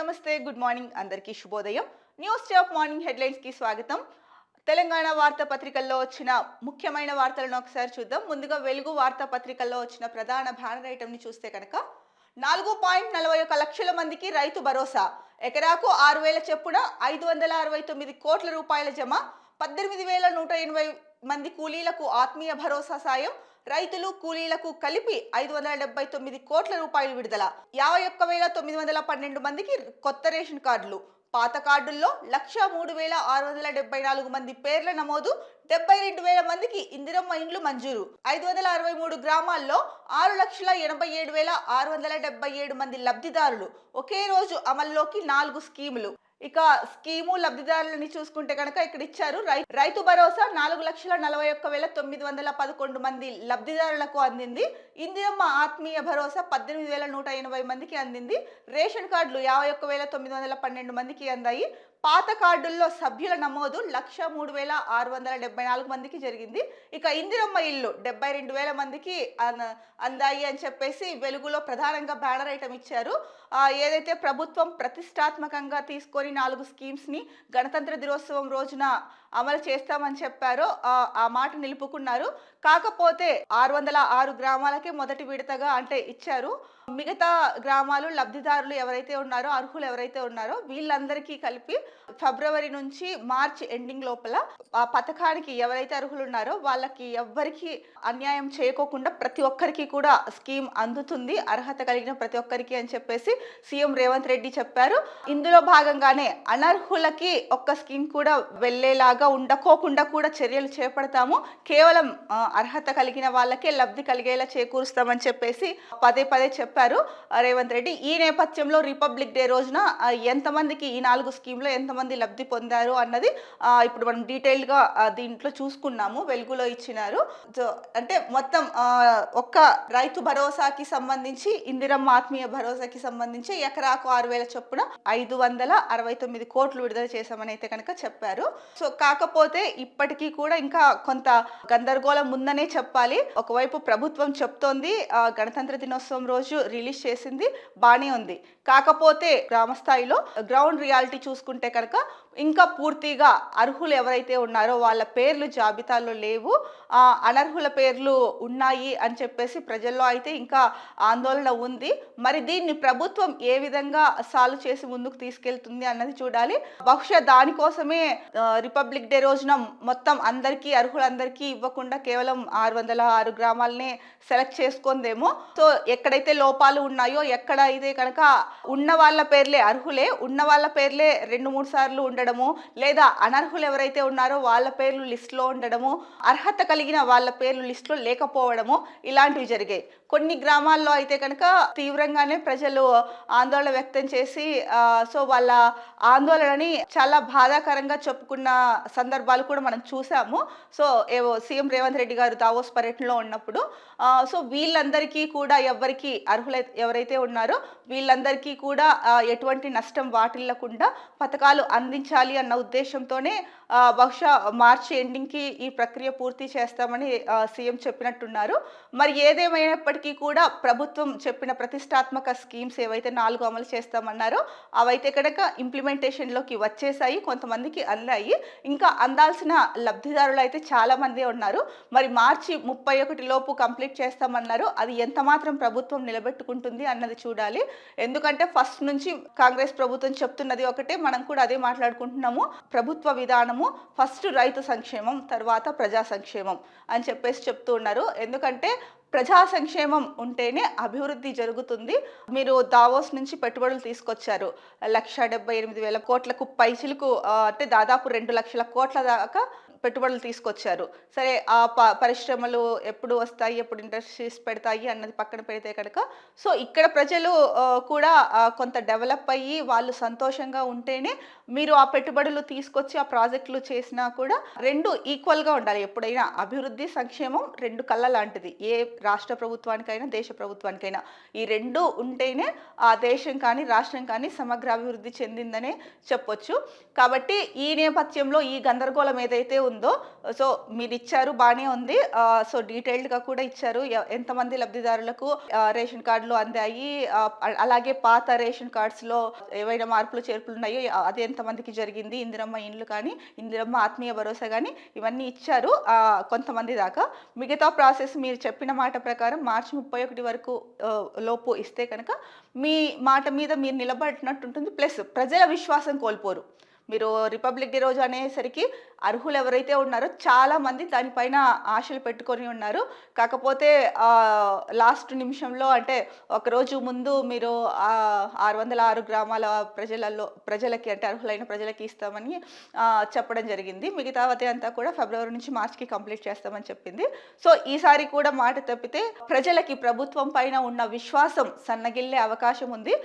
నమస్తే, good morning, అందరికీ శుభోదయం. న్యూస్ టాప్ మార్నింగ్ హెడ్లైన్స్ కి స్వాగతం. తెలంగాణ వార్తాపత్రికల్లో వచ్చిన ముఖ్యమైన వార్తలను ఒకసారి చూద్దాం. ముందుగా వెలుగు వార్తాపత్రికల్లో వచ్చిన ప్రధాన బ్యానర్ ఐటమ్ ని చూస్తే కనుక 4.41 లక్షల మందికి రైతు భరోసా, ఎకరాకు 6,000 చొప్పున 569 కోట్ల రూపాయల జమ, 18,180 మంది కూలీలకు ఆత్మీయ భరోసా సాయం, రైతులు కూలీలకు కలిపి 579 కోట్ల రూపాయలు విడుదల, 51,912 మందికి కొత్త రేషన్ కార్డులు, పాత కార్డుల్లో 1,03,674 మంది పేర్ల నమోదు, 72,000 మందికి ఇందిరమ్మ ఇండ్లు మంజూరు, 563 గ్రామాల్లో 6,87,677 మంది లబ్ధిదారులు, ఒకే రోజు అమల్లోకి 4 స్కీములు. ఇక స్కీము లబ్ధిదారులని చూసుకుంటే కనుక ఇక్కడ ఇచ్చారు. రైతు భరోసా 4,41,911 మంది లబ్ధిదారులకు అందింది. ఇందిరమ్మ ఆత్మీయ భరోసా 18,180 మందికి అందింది. రేషన్ కార్డులు 51,912 మందికి అందాయి. పాత కార్డుల్లో సభ్యుల నమోదు 103,674 మందికి జరిగింది. ఇక ఇందిరమ్మ ఇల్లు 72,000 మందికి అందాయి అని చెప్పేసి వెలుగులో ప్రధానంగా బ్యానర్ ఐటమ్ ఇచ్చారు. ఏదైతే ప్రభుత్వం ప్రతిష్టాత్మకంగా తీసుకొని 4 స్కీమ్స్ ని గణతంత్ర దినోత్సవం రోజున అమలు చేస్తామని చెప్పారో ఆ మాట నిలుపుకున్నారు. కాకపోతే 606 గ్రామాలకే మొదటి విడతగా అంటే ఇచ్చారు. మిగతా గ్రామాలు లబ్ధిదారులు ఎవరైతే ఉన్నారో, అర్హులు ఎవరైతే ఉన్నారో వీళ్ళందరికీ కలిపి ఫిబ్రవరి నుంచి మార్చ్ ఎండింగ్ లోపల ఆ పథకానికి ఎవరైతే అర్హులు ఉన్నారో వాళ్ళకి ఎవ్వరికి అన్యాయం చేయకోకుండా ప్రతి ఒక్కరికి కూడా స్కీమ్ అందుతుంది, అర్హత కలిగిన ప్రతి ఒక్కరికి అని చెప్పేసి సీఎం రేవంత్ రెడ్డి చెప్పారు. ఇందులో భాగంగానే అనర్హులకి ఒక్క స్కీమ్ కూడా వెళ్లేలాగా ఉండకోకుండా కూడా చర్యలు చేపడతాము, కేవలం అర్హత కలిగిన వాళ్ళకే లబ్ధి కలిగేలా చేకూరుస్తామని చెప్పేసి పదే పదే చెప్పారు రేవంత్ రెడ్డి. ఈ నేపథ్యంలో రిపబ్లిక్ డే రోజున ఎంతమందికి ఈ 4 స్కీమ్లో ఎంతమంది లబ్ధి పొందారు అన్నది ఇప్పుడు మనం డీటెయిల్ గా దీంట్లో చూసుకున్నాము. వెలుగులో ఇచ్చినారు. అంటే మొత్తం ఒక్క రైతు భరోసాకి సంబంధించి, ఇందిరమ్మ ఆత్మీయ భరోసాకి సంబంధించి ఎకరాకు 6,000 చొప్పున 569 కోట్లు విడుదల చేశామని అయితే కనుక చెప్పారు. సో కాకపోతే ఇప్పటికీ కూడా ఇంకా కొంత గందరగోళం ఉందనే చెప్పాలి. ఒకవైపు ప్రభుత్వం చెప్తోంది గణతంత్ర దినోత్సవం రోజు రిలీజ్ చేసింది, బానే ఉంది. కాకపోతే గ్రామ స్థాయిలో గ్రౌండ్ రియాలిటీ చూసుకుంటే కనుక ఇంకా పూర్తిగా అర్హులు ఎవరైతే ఉన్నారో వాళ్ళ పేర్లు జాబితాలో లేవు, అనర్హుల పేర్లు ఉన్నాయి అని చెప్పేసి ప్రజల్లో అయితే ఇంకా ఆందోళన ఉంది. మరి దీన్ని ప్రభుత్వం ఏ విధంగా సాల్వ్ చేసి ముందుకు తీసుకెళ్తుంది అన్నది చూడాలి. బహుశా దానికోసమే రిపబ్లిక్ డే రోజున మొత్తం అందరికీ, అర్హులందరికీ ఇవ్వకుండా కేవలం 606 గ్రామాలనే సెలెక్ట్ చేసుకుందేమో. సో ఎక్కడైతే లోపాలు ఉన్నాయో, ఎక్కడైతే కనుక ఉన్న వాళ్ళ పేర్లే అర్హులే, ఉన్న వాళ్ళ పేర్లే 2-3 సార్లు ఉండడము, లేదా అనర్హులు ఎవరైతే ఉన్నారో వాళ్ళ పేర్లు లిస్టులో ఉండడము, అర్హత కలిగిన వాళ్ళ పేర్లు లిస్టులో లేకపోవడము, ఇలాంటివి జరిగాయి. కొన్ని గ్రామాల్లో అయితే కనుక తీవ్రంగానే ప్రజలు ఆందోళన వ్యక్తం చేసి సో వాళ్ళ ఆందోళనని చాలా బాధాకరంగా చెప్పుకున్న సందర్భాలు కూడా మనం చూసాము. సో సీఎం రేవంత్ రెడ్డి గారు దావోస్ పర్యటనలో ఉన్నప్పుడు సో వీళ్ళందరికీ కూడా ఎవరికి ఎవరైతే ఉన్నారో వీళ్ళందరికీ కూడా ఎటువంటి నష్టం వాటిల్లకుండా పథకాలు అందించాలి అన్న ఉద్దేశంతోనే బహుశా మార్చి ఎండింగ్కి ఈ ప్రక్రియ పూర్తి చేస్తామని సీఎం చెప్పినట్టున్నారు. మరి ఏదేమైనప్పటికీ కూడా ప్రభుత్వం చెప్పిన ప్రతిష్టాత్మక స్కీమ్స్ ఏవైతే 4 అమలు చేస్తామన్నారో అవైతే కనుక ఇంప్లిమెంటేషన్లోకి వచ్చేసాయి, కొంతమందికి అందాయి. ఇంకా అందాల్సిన లబ్ధిదారులు అయితే చాలా మందే ఉన్నారు. మరి మార్చి 31 లోపు కంప్లీట్ చేస్తామన్నారు. అది ఎంత మాత్రం ప్రభుత్వం నిలబెట్టుకుంటుంది అన్నది చూడాలి. ఎందుకంటే ఫస్ట్ నుంచి కాంగ్రెస్ ప్రభుత్వం చెప్తున్నది ఒకటే, మనం కూడా అదే మాట్లాడుకుంటున్నాము. ప్రభుత్వ విధానము ఫస్ట్ రైతు సంక్షేమం, తర్వాత ప్రజా సంక్షేమం అని చెప్పేసి చెప్తూ ఉన్నారు. ఎందుకంటే ప్రజా సంక్షేమం ఉంటేనే అభివృద్ధి జరుగుతుంది. మీరు దావోస్ నుంచి పెట్టుబడులు తీసుకొచ్చారు, 1,78,000 కోట్లకు పైచిలకు, అంటే దాదాపు 2 లక్షల కోట్ల దాకా పెట్టుబడులు తీసుకొచ్చారు. సరే ఆ పరిశ్రమలు ఎప్పుడు వస్తాయి, ఎప్పుడు ఇండస్ట్రీస్ పెడతాయి అన్నది పక్కన పెడితే కనుక సో ఇక్కడ ప్రజలు కూడా కొంత డెవలప్ అయ్యి వాళ్ళు సంతోషంగా ఉంటేనే మీరు ఆ పెట్టుబడులు తీసుకొచ్చి ఆ ప్రాజెక్టులు చేసినా కూడా రెండు ఈక్వల్గా ఉండాలి. ఎప్పుడైనా అభివృద్ధి సంక్షేమం 2 కళ్ళ లాంటిది, ఏ రాష్ట్ర ప్రభుత్వానికైనా దేశ ప్రభుత్వానికైనా. ఈ 2 ఉంటేనే ఆ దేశం కానీ రాష్ట్రం కానీ సమగ్ర అభివృద్ధి చెందిందనే చెప్పొచ్చు. కాబట్టి ఈ నేపథ్యంలో ఈ గందరగోళం ఏదైతే ఉందో సో మీరు ఇచ్చారు బాగానే ఉంది. సో డీటెయిల్డ్గా కూడా ఇచ్చారు ఎంతమంది లబ్ధిదారులకు రేషన్ కార్డులు అందాయి, అలాగే పాత రేషన్ కార్డ్స్లో ఏవైనా మార్పులు చేర్పులు ఉన్నాయో అది ఎంతమందికి జరిగింది, ఇందిరమ్మ ఇండ్లు కానీ ఇందిరమ్మ ఆత్మీయ భరోసా కానీ ఇవన్నీ ఇచ్చారు కొంతమంది దాకా. మిగతా ప్రాసెస్ మీరు చెప్పిన మాట ప్రకారం మార్చి 31 వరకు లోపు ఇస్తే కనుక మీ మాట మీద మీరు నిలబడినట్టు ఉంటుంది. ప్లస్ ప్రజల విశ్వాసం కోల్పోరు. మీరు రిపబ్లిక్ డే రోజు అనేసరికి అర్హులు ఎవరైతే ఉన్నారో చాలామంది దానిపైన ఆశలు పెట్టుకొని ఉన్నారు. కాకపోతే లాస్ట్ నిమిషంలో అంటే ఒకరోజు ముందు మీరు 606 గ్రామాల ప్రజలకి అంటే అర్హులైన ప్రజలకి ఇస్తామని చెప్పడం జరిగింది. మిగతావతి అంతా కూడా ఫిబ్రవరి నుంచి మార్చికి కంప్లీట్ చేస్తామని చెప్పింది. సో ఈసారి కూడా మాట తప్పితే ప్రజలకి ప్రభుత్వం పైన ఉన్న విశ్వాసం సన్నగిల్లే అవకాశం ఉంది.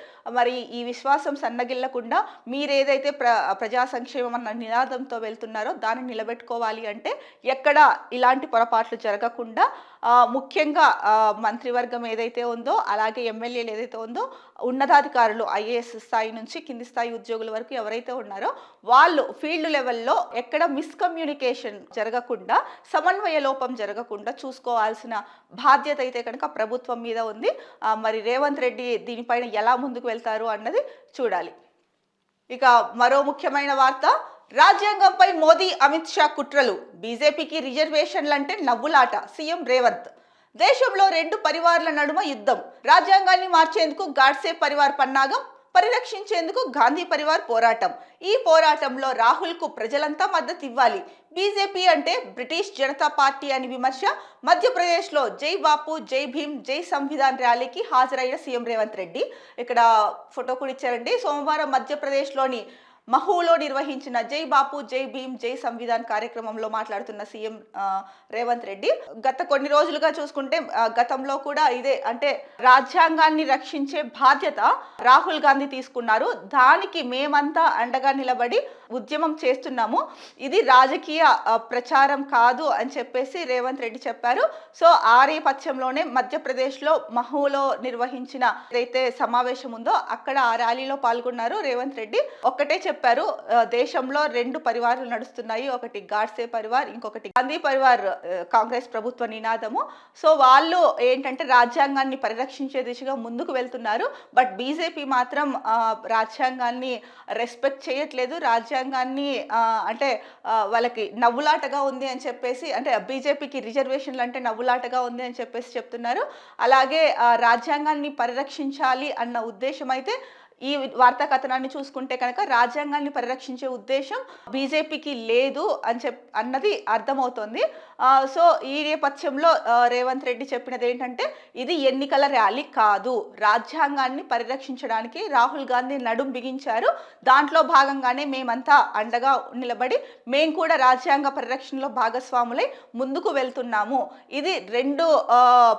మరి ఈ విశ్వాసం సన్నగిల్లకుండా మీరేదైతే ప్రజా సంక్షేమం అన్న నినాదంతో వెళ్తున్నారో దాన్ని నిలబెట్టుకోవాలి అంటే ఎక్కడ ఇలాంటి పొరపాట్లు జరగకుండా ముఖ్యంగా మంత్రివర్గం ఏదైతే ఉందో అలాగే ఎమ్మెల్యేలు ఏదైతే ఉందో ఉన్నతాధికారులు ఐఏఎస్ స్థాయి నుంచి కింది స్థాయి ఉద్యోగుల వరకు ఎవరైతే ఉన్నారో వాళ్ళు ఫీల్డ్ లెవెల్లో ఎక్కడ మిస్కమ్యూనికేషన్ జరగకుండా సమన్వయ లోపం జరగకుండా చూసుకోవాల్సిన బాధ్యత అయితే కనుక ప్రభుత్వం మీద ఉంది. మరి రేవంత్ రెడ్డి దీనిపైన ఎలా ముందుకు వెళ్తారు అన్నది చూడాలి. ఇక మరో ముఖ్యమైన వార్త, రాజ్యాంగంపై మోదీ అమిత్ షా కుట్రలు, బీజేపీకి రిజర్వేషన్లంటే నవ్వులాట, సీఎం రేవంత్. దేశంలో రెండు పరివార్ల నడుమ యుద్ధం, రాజ్యాంగాన్ని మార్చేందుకు గాడ్సే పరివార్ పన్నాగం, పరిరక్షించేందుకు గాంధీ పరివార్ పోరాటం. ఈ పోరాటంలో రాహుల్కు ప్రజలంతా మద్దతు ఇవ్వాలి. బీజేపీ అంటే బ్రిటిష్ జనతా పార్టీ అని విమర్శ. మధ్యప్రదేశ్లో జై బాపు జై భీమ్ జై సంవిధాన్ ర్యాలీకి హాజరైన సీఎం రేవంత్ రెడ్డి. ఇక్కడ ఫోటో కూడా ఇచ్చారండి. సోమవారం మధ్యప్రదేశ్లోని మహూలో నిర్వహించిన జై బాపు జై భీమ్ జై సంవిధాన్ కార్యక్రమంలో మాట్లాడుతున్న సీఎం రేవంత్ రెడ్డి గత కొన్ని రోజులుగా చూసుకుంటే గతంలో కూడా ఇదే అంటే రాజ్యాంగాన్ని రక్షించే బాధ్యత రాహుల్ గాంధీ తీసుకున్నారు. దానికి మేమంతా అండగా నిలబడి ఉద్యమం చేస్తున్నాము. ఇది రాజకీయ ప్రచారం కాదు అని చెప్పేసి రేవంత్ రెడ్డి చెప్పారు. సో ఆ నేపథ్యంలోనే మధ్యప్రదేశ్లో మహూలో నిర్వహించిన ఏదైతే సమావేశం ఉందో అక్కడ ఆ ర్యాలీలో పాల్గొన్నారు రేవంత్ రెడ్డి. ఒక్కటే చెప్పారు, దేశంలో రెండు పరివారాలు నడుస్తున్నాయి, ఒకటి గాడ్సే పరివార్, ఇంకొకటి గాంధీ పరివార్, కాంగ్రెస్ ప్రభుత్వ నినాదము. సో వాళ్ళు ఏంటంటే రాజ్యాంగాన్ని పరిరక్షించే దిశగా ముందుకు వెళ్తున్నారు. బట్ బీజేపీ మాత్రం రాజ్యాంగాన్ని రెస్పెక్ట్ చేయట్లేదు, రాజ్యాంగాన్ని అంటే వాళ్ళకి నవ్వులాటగా ఉంది అని చెప్పేసి, అంటే బీజేపీకి రిజర్వేషన్లు అంటే నవ్వులాటగా ఉంది అని చెప్పేసి చెప్తున్నారు. అలాగే రాజ్యాంగాన్ని పరిరక్షించాలి అన్న ఉద్దేశం అయితే ఈ వార్తా కథనాన్ని చూసుకుంటే కనుక రాజ్యాంగాన్ని పరిరక్షించే ఉద్దేశం బీజేపీకి లేదు అన్నది అర్థమవుతోంది. సో ఈ నేపథ్యంలో రేవంత్ రెడ్డి చెప్పినది ఏంటంటే ఇది ఎన్నికల ర్యాలీ కాదు, రాజ్యాంగాన్ని పరిరక్షించడానికి రాహుల్ గాంధీ నడుం బిగించారు. దాంట్లో భాగంగానే మేమంతా అండగా నిలబడి మేము కూడా రాజ్యాంగ పరిరక్షణలో భాగస్వాములై ముందుకు వెళ్తున్నాము. ఇది రెండు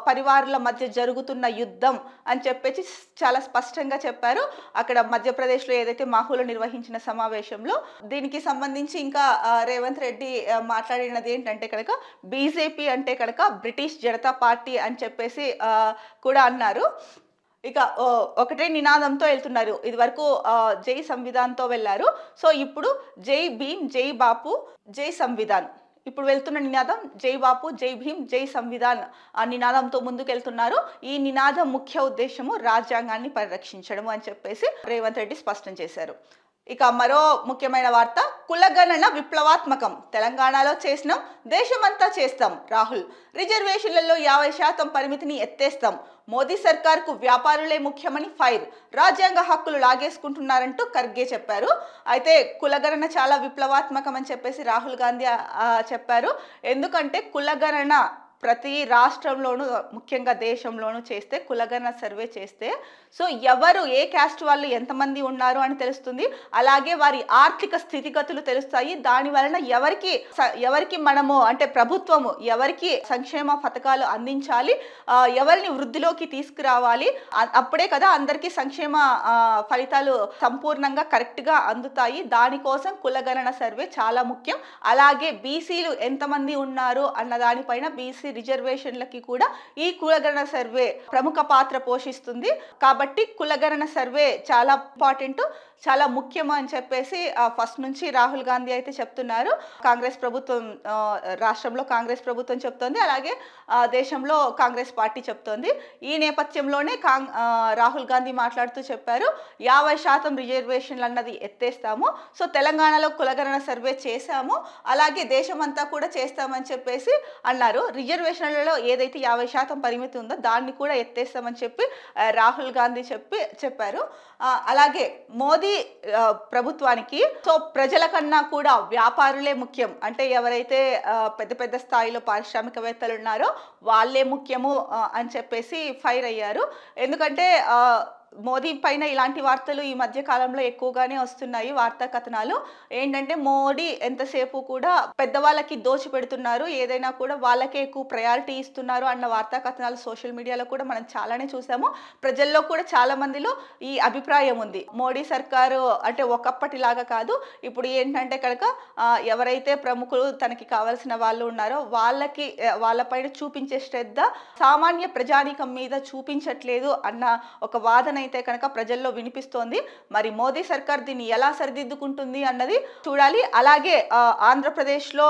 పరివారాల మధ్య జరుగుతున్న యుద్ధం అని చెప్పేసి చాలా స్పష్టంగా చెప్పారు. అక్కడ మధ్యప్రదేశ్లో ఏదైతే మాహూలో నిర్వహించిన సమావేశంలో దీనికి సంబంధించి ఇంకా రేవంత్ రెడ్డి మాట్లాడినది ఏంటంటే కనుక బీజేపీ అంటే కనుక బ్రిటిష్ జనతా పార్టీ అని చెప్పేసి కూడా అన్నారు. ఇక ఒకటే నినాదంతో వెళ్తున్నారు. ఇది వరకు జై సంవిధాన్తో వెళ్ళారు. సో ఇప్పుడు జై భీమ్ జై బాపు జై సంవిధాన్, ఇప్పుడు వెళ్తున్న నినాదం జై బాపు జై భీమ్ జై సంవిధాన్ ఆ నినాదంతో ముందుకు వెళ్తున్నారు. ఈ నినాదం ముఖ్య ఉద్దేశము రాజ్యాంగాన్ని పరిరక్షించడం అని చెప్పేసి రేవంత్ రెడ్డి స్పష్టం చేశారు. ఇక మరో ముఖ్యమైన వార్త, కులగణన విప్లవాత్మకం, తెలంగాణలో చేసినాం దేశమంతా చేస్తాం రాహుల్. రిజర్వేషన్లలో 50% పరిమితిని ఎత్తేస్తాం. మోదీ సర్కార్కు వ్యాపారులే ముఖ్యమని ఫైర్. రాజ్యాంగ హక్కులు లాగేసుకుంటున్నారంటూ ఖర్గే చెప్పారు. అయితే కులగణన చాలా విప్లవాత్మకం అని చెప్పేసి రాహుల్ గాంధీ చెప్పారు. ఎందుకంటే కులగణన ప్రతి రాష్ట్రంలోనూ ముఖ్యంగా దేశంలోనూ చేస్తే కులగణన సర్వే చేస్తే సో ఎవరు ఏ క్యాస్ట్ వాళ్ళు ఎంతమంది ఉన్నారు అని తెలుస్తుంది. అలాగే వారి ఆర్థిక స్థితిగతులు తెలుస్తాయి. దాని వలన ఎవరికి మనము అంటే ప్రభుత్వము ఎవరికి సంక్షేమ పథకాలు అందించాలి, ఎవరిని వృద్ధిలోకి తీసుకురావాలి, అప్పుడే కదా అందరికీ సంక్షేమ ఫలితాలు సంపూర్ణంగా కరెక్ట్గా అందుతాయి. దానికోసం కులగణన సర్వే చాలా ముఖ్యం. అలాగే బీసీలు ఎంతమంది ఉన్నారు అన్న దానిపైన బీసీ ఎస్సీ రిజర్వేషన్లకి కూడా ఈ కులగణన సర్వే ప్రముఖ పాత్ర పోషిస్తుంది. కాబట్టి కులగణన సర్వే చాలా ఇంపార్టెంట్, చాలా ముఖ్యము అని చెప్పేసి ఫస్ట్ నుంచి రాహుల్ గాంధీ అయితే చెప్తున్నారు. కాంగ్రెస్ ప్రభుత్వం రాష్ట్రంలో కాంగ్రెస్ ప్రభుత్వం చెప్తోంది, అలాగే దేశంలో కాంగ్రెస్ పార్టీ చెప్తోంది. ఈ నేపథ్యంలోనే రాహుల్ గాంధీ మాట్లాడుతూ చెప్పారు, 50% రిజర్వేషన్లు అన్నది ఎత్తేస్తాము. సో తెలంగాణలో కులగణన సర్వే చేశాము, అలాగే దేశమంతా కూడా చేస్తామని చెప్పేసి అన్నారు. రిజర్వేషన్లలో ఏదైతే 50% పరిమితి ఉందో దాన్ని కూడా ఎత్తేస్తామని చెప్పి రాహుల్ గాంధీ చెప్పారు. అలాగే మోదీ ప్రభుత్వానికి సో ప్రజల కన్నా కూడా వ్యాపారులే ముఖ్యం, అంటే ఎవరైతే పెద్ద పెద్ద స్థాయిలో పారిశ్రామికవేత్తలు ఉన్నారో వాళ్ళే ముఖ్యము అని చెప్పేసి ఫైర్ అయ్యారు. ఎందుకంటే మోదీ పైన ఇలాంటి వార్తలు ఈ మధ్య కాలంలో ఎక్కువగానే వస్తున్నాయి, వార్తా కథనాలు. ఏంటంటే మోడీ ఎంతసేపు కూడా పెద్దవాళ్ళకి దోచి పెడుతున్నారు, ఏదైనా కూడా వాళ్ళకే ఎక్కువ ప్రయారిటీ ఇస్తున్నారు అన్న వార్తా కథనాలు సోషల్ మీడియాలో కూడా మనం చాలానే చూసాము. ప్రజల్లో కూడా చాలా మందిలో ఈ అభిప్రాయం ఉంది. మోడీ సర్కారు అంటే ఒకప్పటిలాగా కాదు, ఇప్పుడు ఏంటంటే కనుక ఎవరైతే ప్రముఖులు తనకి కావాల్సిన వాళ్ళు ఉన్నారో వాళ్ళపైన చూపించే శ్రద్ధ సామాన్య ప్రజానీకం మీద చూపించట్లేదు అన్న ఒక వాదన అయితే కనుక ప్రజల్లో వినిపిస్తోంది. మరి మోదీ సర్కార్ దీన్ని ఎలా సరిదిద్దుకుంటుంది అన్నది చూడాలి. అలాగే ఆంధ్రప్రదేశ్లో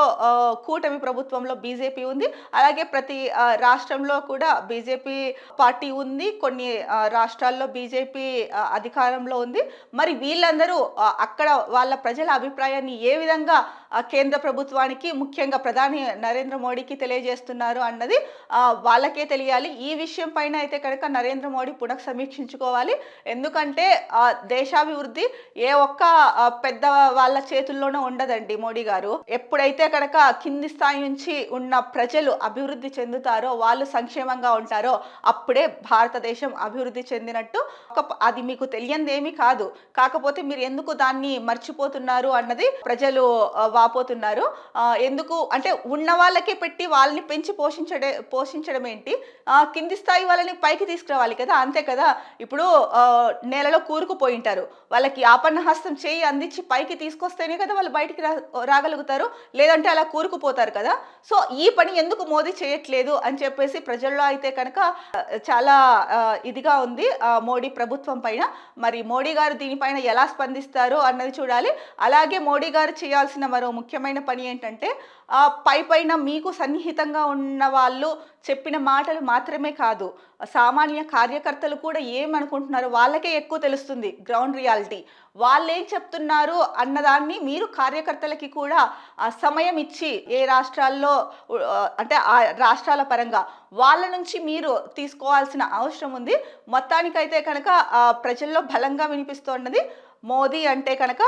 కూటమి ప్రభుత్వంలో బీజేపీ ఉంది, అలాగే ప్రతి రాష్ట్రంలో కూడా బీజేపీ పార్టీ ఉంది, కొన్ని రాష్ట్రాల్లో బీజేపీ అధికారంలో ఉంది. మరి వీళ్ళందరూ అక్కడ వాళ్ళ ప్రజల అభిప్రాయాన్ని ఏ విధంగా కేంద్ర ప్రభుత్వానికి, ముఖ్యంగా ప్రధాని నరేంద్ర మోడీకి తెలియజేస్తున్నారు అన్నది వాళ్ళకే తెలియాలి. ఈ విషయం పైన అయితే కనుక నరేంద్ర మోడీ పునఃసమీక్షించుకోవాలి. ఎందుకంటే దేశాభివృద్ధి ఏ ఒక్క పెద్ద వాళ్ళ చేతుల్లోనూ ఉండదండి. మోడీ గారు ఎప్పుడైతే కనుక కింది స్థాయి నుంచి ఉన్న ప్రజలు అభివృద్ధి చెందుతారో, వాళ్ళు సంక్షేమంగా ఉంటారో అప్పుడే భారతదేశం అభివృద్ధి చెందినట్టు. అది మీకు తెలియందేమీ కాదు, కాకపోతే మీరు ఎందుకు దాన్ని మర్చిపోతున్నారు అన్నది ప్రజలు వాపోతున్నారు. ఎందుకు అంటే ఉన్న వాళ్ళకే పెట్టి వాళ్ళని పెంచి పోషించడం ఏంటి, కింది స్థాయి వాళ్ళని పైకి తీసుకురావాలి కదా, అంతే కదా. ఇప్పుడు నేలలో కూరుకుపోయింటారు, వాళ్ళకి ఆపన్న హస్తం చేయి అందించి పైకి తీసుకొస్తేనే కదా వాళ్ళు బయటికి రాగలుగుతారు, లేదంటే అలా కూరుకుపోతారు కదా. సో ఈ పని ఎందుకు మోదీ చేయట్లేదు అని చెప్పేసి ప్రజల్లో అయితే కనుక చాలా ఇదిగా ఉంది మోడీ ప్రభుత్వం పైన. మరి మోడీ గారు దీనిపైన ఎలా స్పందిస్తారు అన్నది చూడాలి. అలాగే మోడీ గారు చేయాల్సిన మరో ముఖ్యమైన పని ఏంటంటే పైన మీకు సన్నిహితంగా ఉన్న వాళ్ళు చెప్పిన మాటలు మాత్రమే కాదు, సామాన్య కార్యకర్తలు కూడా ఏమనుకుంటున్నారో వాళ్ళకే ఎక్కువ తెలుస్తుంది గ్రౌండ్ రియాలిటీ. వాళ్ళు ఏం చెప్తున్నారు అన్నదాన్ని మీరు కార్యకర్తలకి కూడా సమయం ఇచ్చి, ఏ రాష్ట్రాల్లో అంటే ఆ రాష్ట్రాల పరంగా వాళ్ళ నుంచి మీరు తీసుకోవాల్సిన అవసరం ఉంది. మొత్తానికైతే కనుక ప్రజల్లో బలంగా వినిపిస్తోన్నది మోదీ అంటే కనుక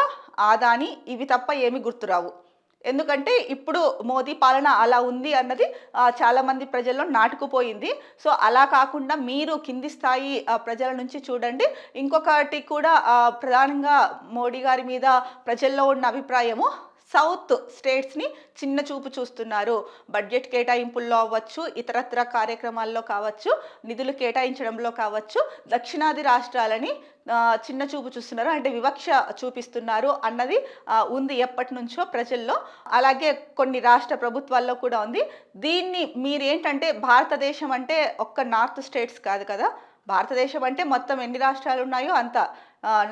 ఆదాని, ఇవి తప్ప ఏమి గుర్తురావు. ఎందుకంటే ఇప్పుడు మోదీ పాలన అలా ఉంది అన్నది చాలా మంది ప్రజల్లో నాటుకుపోయింది. సో అలా కాకుండా మీరు కింది స్థాయి ప్రజల నుంచి చూడండి. ఇంకొకటి కూడా ప్రధానంగా మోడీ గారి మీద ప్రజల్లో ఉన్న అభిప్రాయము, సౌత్ స్టేట్స్ని చిన్న చూపు చూస్తున్నారు. బడ్జెట్ కేటాయింపుల్లో అవ్వచ్చు, ఇతరత్ర కార్యక్రమాల్లో కావచ్చు, నిధులు కేటాయించడంలో కావచ్చు, దక్షిణాది రాష్ట్రాలని చిన్న చూపు చూస్తున్నారు, అంటే వివక్ష చూపిస్తున్నారు అన్నది ఉంది ఎప్పటి నుంచో ప్రజల్లో. అలాగే కొన్ని రాష్ట్ర ప్రభుత్వాల్లో కూడా ఉంది. దీన్ని మీరేంటంటే భారతదేశం అంటే ఒక్క నార్త్ స్టేట్స్ కాదు కదా, భారతదేశం అంటే మొత్తం ఎన్ని రాష్ట్రాలు ఉన్నాయో అంత,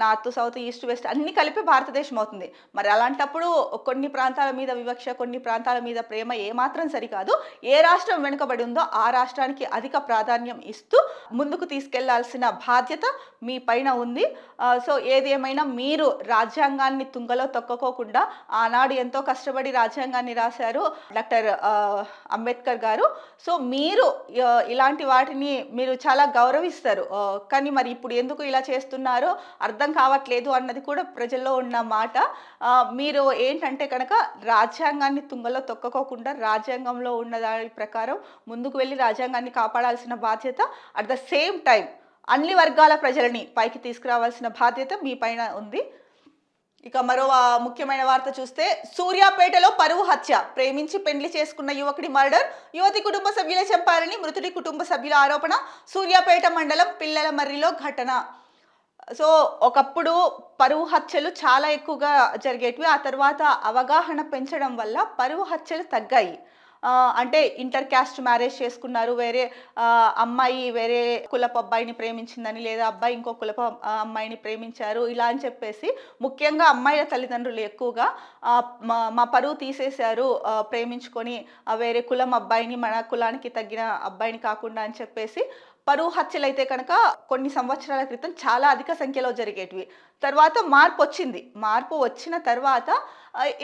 నార్త్ సౌత్ ఈస్ట్ వెస్ట్ అన్ని కలిపి భారతదేశం అవుతుంది. మరి అలాంటప్పుడు కొన్ని ప్రాంతాల మీద వివక్ష, కొన్ని ప్రాంతాల మీద ప్రేమ ఏమాత్రం సరికాదు. ఏ రాష్ట్రం వెనుకబడి ఉందో ఆ రాష్ట్రానికి అధిక ప్రాధాన్యం ఇస్తూ ముందుకు తీసుకెళ్లాల్సిన బాధ్యత మీ పైన ఉంది. సో ఏది ఏమైనా మీరు రాజ్యాంగాన్ని తుంగలో తొక్కకోకుండా, ఆనాడు ఎంతో కష్టపడి రాజ్యాంగాన్ని రాశారు డాక్టర్ అంబేద్కర్ గారు. సో మీరు ఇలాంటి వాటిని మీరు చాలా గౌరవిస్తారు, కానీ మరి ఇప్పుడు ఎందుకు ఇలా చేస్తున్నారో అర్థం కావట్లేదు అన్నది కూడా ప్రజల్లో ఉన్న మాట. మీరు ఏంటంటే కనుక రాజ్యాంగాన్ని తుంగలో తొక్కకోకుండా రాజ్యాంగంలో ఉన్న దాని ప్రకారం ముందుకు వెళ్ళి రాజ్యాంగాన్ని కాపాడాల్సిన బాధ్యత, అట్ ద సేమ్ టైం అన్ని వర్గాల ప్రజలని పైకి తీసుకురావాల్సిన బాధ్యత మీ పైన ఉంది. ఇక మరో ముఖ్యమైన వార్త చూస్తే, సూర్యాపేటలో పరువు హత్య, ప్రేమించి పెండ్లి చేసుకున్న యువకుడి మర్డర్, యువతి కుటుంబ సభ్యులే చంపారని మృతుడి కుటుంబ సభ్యుల ఆరోపణ. సూర్యాపేట మండలం పిల్లలమర్రిలో ఘటన. సో ఒకప్పుడు పరువు హత్యలు చాలా ఎక్కువగా జరిగేటివి, ఆ తర్వాత అవగాహన పెంచడం వల్ల పరువు హత్యలు తగ్గాయి. అంటే ఇంటర్ క్యాస్ట్ మ్యారేజ్ చేసుకున్నారు. వేరే అమ్మాయి వేరే కులపు అబ్బాయిని ప్రేమించిందని, లేదా అబ్బాయి ఇంకో కులపు అమ్మాయిని ప్రేమించారు ఇలా అని చెప్పేసి ముఖ్యంగా అమ్మాయిల తల్లిదండ్రులు ఎక్కువగా మా మా పరువు తీసేశారు ప్రేమించుకొని వేరే కులం అబ్బాయిని మన కులానికి తగ్గిన అబ్బాయిని కాకుండా అని చెప్పేసి పరువు హత్యలైతే కనుక కొన్ని సంవత్సరాల క్రితం చాలా అధిక సంఖ్యలో జరిగేటివి. తర్వాత మార్పు వచ్చింది. మార్పు వచ్చిన తర్వాత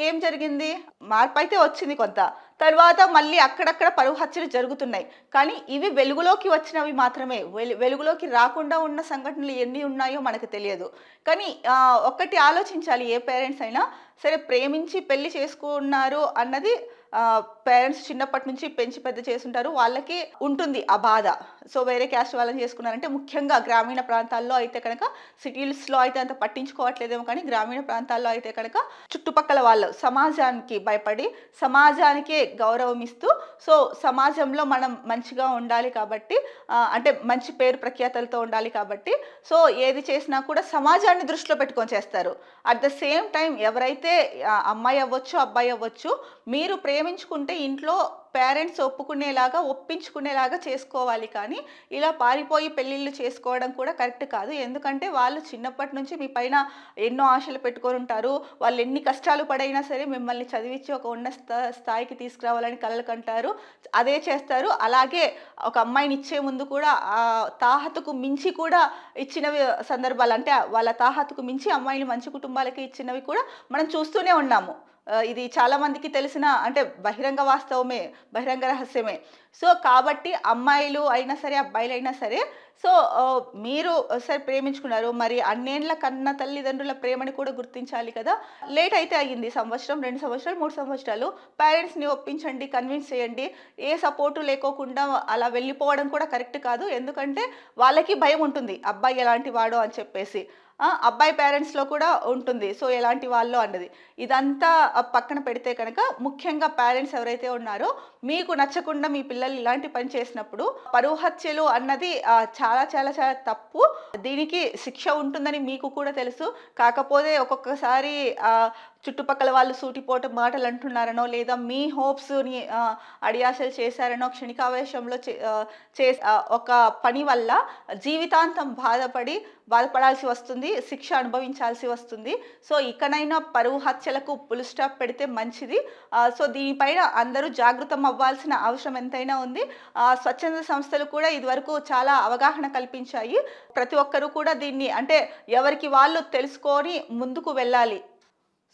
ఏం జరిగింది? మార్పు అయితే వచ్చింది కొంత. తర్వాత మళ్ళీ అక్కడక్కడ పరువు హత్యలు జరుగుతున్నాయి. కానీ ఇవి వెలుగులోకి వచ్చినవి మాత్రమే. వెలుగులోకి రాకుండా ఉన్న సంఘటనలు ఎన్ని ఉన్నాయో మనకు తెలియదు. కానీ ఒక్కటి ఆలోచించాలి ఏ పేరెంట్స్ అయినా సరే, ప్రేమించి పెళ్లి చేసుకున్నారు అన్నది పేరెంట్స్ చిన్నప్పటి నుంచి పెంచి పెద్ద చేసుంటారు. వాళ్ళకి ఉంటుంది ఆ బాధ. సో వేరే క్యాస్ట్ వాళ్ళని చేసుకున్నారంటే ముఖ్యంగా గ్రామీణ ప్రాంతాల్లో అయితే కనుక, సిటీస్లో అయితే అంత పట్టించుకోవట్లేదేమో కానీ గ్రామీణ ప్రాంతాల్లో అయితే కనుక చుట్టుపక్కల వాళ్ళు సమాజానికి భయపడి సమాజానికే గౌరవం ఇస్తూ, సో సమాజంలో మనం మంచిగా ఉండాలి కాబట్టి, అంటే మంచి పేరు ప్రఖ్యాతలతో ఉండాలి కాబట్టి, సో ఏది చేసినా కూడా సమాజాన్ని దృష్టిలో పెట్టుకొని చేస్తారు. అట్ ద సేమ్ టైం ఎవరైతే అమ్మాయి అవ్వచ్చు అబ్బాయి అవ్వచ్చు, మీరు ప్రేమించుకుంటే ఇంట్లో పేరెంట్స్ ఒప్పుకునేలాగా ఒప్పించుకునేలాగా చేసుకోవాలి. కానీ ఇలా పారిపోయి పెళ్ళిళ్ళు చేసుకోవడం కూడా కరెక్ట్ కాదు. ఎందుకంటే వాళ్ళు చిన్నప్పటి నుంచి మీ పైన ఎన్నో ఆశలు పెట్టుకొని ఉంటారు. వాళ్ళు ఎన్ని కష్టాలు పడైనా సరే మిమ్మల్ని చదివించి ఒక ఉన్నత స్థాయికి తీసుకురావాలని కలలు కంటారు, అదే చేస్తారు. అలాగే ఒక అమ్మాయిని ఇచ్చే ముందు కూడా తాహతుకు మించి కూడా ఇచ్చినవి సందర్భాలు, అంటే వాళ్ళ తాహతుకు మించి అమ్మాయిని మంచి కుటుంబాలకి ఇచ్చినవి కూడా మనం చూస్తూనే ఉన్నాము. ఇది చాలా మందికి తెలిసిన, అంటే బహిరంగ వాస్తవమే, బహిరంగ రహస్యమే. సో కాబట్టి అమ్మాయిలు అయినా సరే అబ్బాయిలు అయినా సరే, సో మీరు సరే ప్రేమించుకున్నారు, మరి అన్నేళ్ల కన్న తల్లిదండ్రుల ప్రేమని కూడా గుర్తించాలి కదా. లేట్ అయితే అయ్యింది, సంవత్సరం 2 సంవత్సరాలు 3 సంవత్సరాలు, పేరెంట్స్ని ఒప్పించండి, కన్విన్స్ చేయండి. ఏ సపోర్టు లేకోకుండా అలా వెళ్ళిపోవడం కూడా కరెక్ట్ కాదు. ఎందుకంటే వాళ్ళకి భయం ఉంటుంది అబ్బాయి ఎలాంటి వాడో అని చెప్పేసి. అబ్బాయి పేరెంట్స్లో కూడా ఉంటుంది, సో ఎలాంటి వాళ్ళు అన్నది. ఇదంతా పక్కన పెడితే కనుక ముఖ్యంగా పేరెంట్స్ ఎవరైతే ఉన్నారో, మీకు నచ్చకుండా మీ పిల్లలు ఇలాంటి పని చేసినప్పుడు పరువు హత్యలు అన్నది చాలా చాలా చాలా తప్పు. దీనికి శిక్ష ఉంటుందని మీకు కూడా తెలుసు. కాకపోతే ఒక్కొక్కసారి చుట్టుపక్కల వాళ్ళు సూటిపోటు మాటలు అంటున్నారనో, లేదా మీ హోప్స్ని అడియాసలు చేశారనో, క్షణికావేశంలో ఒక పని వల్ల జీవితాంతం బాధపడాల్సి వస్తుంది, శిక్ష అనుభవించాల్సి వస్తుంది. సో ఇకనైనా పరువు హత్యలకు ఫుల్ స్టాప్ పెడితే మంచిది. సో దీనిపైన అందరూ జాగృతం అవ్వాల్సిన అవసరం ఎంతైనా ఉంది. స్వచ్ఛంద సంస్థలు కూడా ఇదివరకు చాలా అవగాహన కల్పించాయి. ప్రతి ఒక్కరూ కూడా దీన్ని, అంటే ఎవరికి వాళ్ళు తెలుసుకొని ముందుకు వెళ్ళాలి.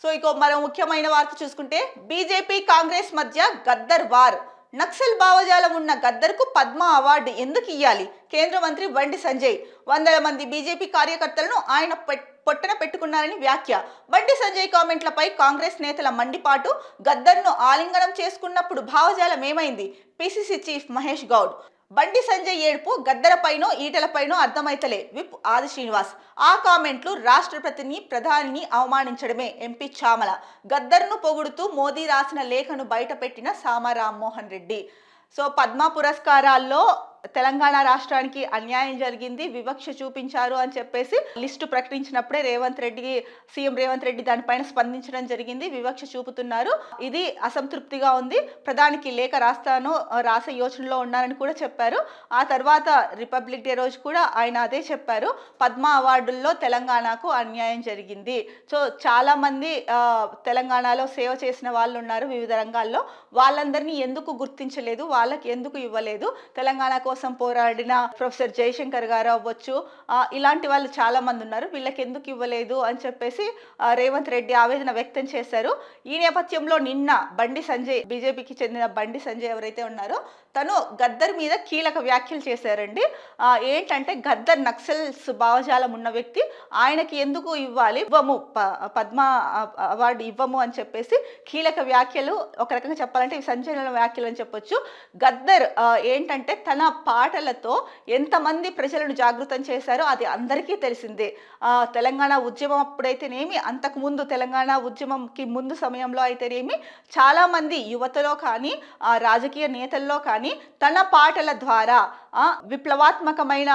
సో ఇక మరో ముఖ్యమైన వార్త చూసుకుంటే, బీజేపీ కాంగ్రెస్ మధ్య గద్దర్ వార్. నక్సల్ భావజాలం ఉన్న గద్దర్కు పద్మ అవార్డు ఎందుకు ఇయ్యాలి? కేంద్ర మంత్రి బండి సంజయ్ 100 మంది బీజేపీ కార్యకర్తలను ఆయన పొట్టన పెట్టుకున్నారని వ్యాఖ్య. బండి సంజయ్ కామెంట్లపై కాంగ్రెస్ నేతల మండిపాటు. గద్దర్ను ఆలింగనం చేసుకున్నప్పుడు భావజాలం ఏమైంది? PCC chief Mahesh Goud. బండి సంజయ్ ఏడుపు గద్దరపైనో ఈటలపైనో అర్థమైతలే. విప్ ఆది శ్రీనివాస్. ఆ కామెంట్లు రాష్ట్రపతిని ప్రధానిని అవమానించడమే. ఎంపీ చామల. గద్దర్ను పొగుడుతూ మోదీ రాసిన లేఖను బయటపెట్టిన సామ రామ్మోహన్ రెడ్డి. సో పద్మ పురస్కారాల్లో తెలంగాణ రాష్ట్రానికి అన్యాయం జరిగింది, వివక్ష చూపించారు అని చెప్పేసి లిస్టు ప్రకటించినప్పుడే సీఎం రేవంత్ రెడ్డి దానిపైన స్పందించడం జరిగింది. వివక్ష చూపుతున్నారు, ఇది అసంతృప్తిగా ఉంది, ప్రధానికి లేఖ రాసే యోచనలో ఉన్నారని కూడా చెప్పారు. ఆ తర్వాత రిపబ్లిక్ డే రోజు కూడా ఆయన అదే చెప్పారు, పద్మ అవార్డుల్లో తెలంగాణకు అన్యాయం జరిగింది. సో చాలా మంది తెలంగాణలో సేవ చేసిన వాళ్ళు ఉన్నారు వివిధ రంగాల్లో, వాళ్ళందరినీ ఎందుకు గుర్తించలేదు, వాళ్ళకి ఎందుకు ఇవ్వలేదు? తెలంగాణ కోసం పోరాడిన ప్రొఫెసర్ జయశంకర్ గారు అవ్వచ్చు, ఇలాంటి వాళ్ళు చాలా మంది ఉన్నారు, వీళ్ళకి ఎందుకు ఇవ్వలేదు అని చెప్పేసి రేవంత్ రెడ్డి ఆవేదన వ్యక్తం చేశారు. ఈ నేపథ్యంలో నిన్న బండి సంజయ్, బీజేపీకి చెందిన బండి సంజయ్ ఎవరైతే ఉన్నారో తను గద్దర్ మీద కీలక వ్యాఖ్యలు చేశారండి. ఏంటంటే గద్దర్ నక్సల్స్ భావజాలం ఉన్న వ్యక్తి, ఆయనకి ఎందుకు ఇవ్వము పద్మ అవార్డు ఇవ్వము అని చెప్పేసి కీలక వ్యాఖ్యలు, ఒక రకంగా చెప్పాలంటే ఇవి సంచలన వ్యాఖ్యలు అని చెప్పొచ్చు. గద్దర్ ఏంటంటే తన పాటలతో ఎంతమంది ప్రజలను జాగృతం చేశారో అది అందరికీ తెలిసిందే. తెలంగాణ ఉద్యమం అప్పుడైతేనేమి, అంతకుముందు తెలంగాణ ఉద్యమంకి ముందు సమయంలో అయితేనేమి చాలామంది యువతలో కానీ రాజకీయ నేతల్లో కానీ కానీ తన పాటల ద్వారా విప్లవాత్మకమైన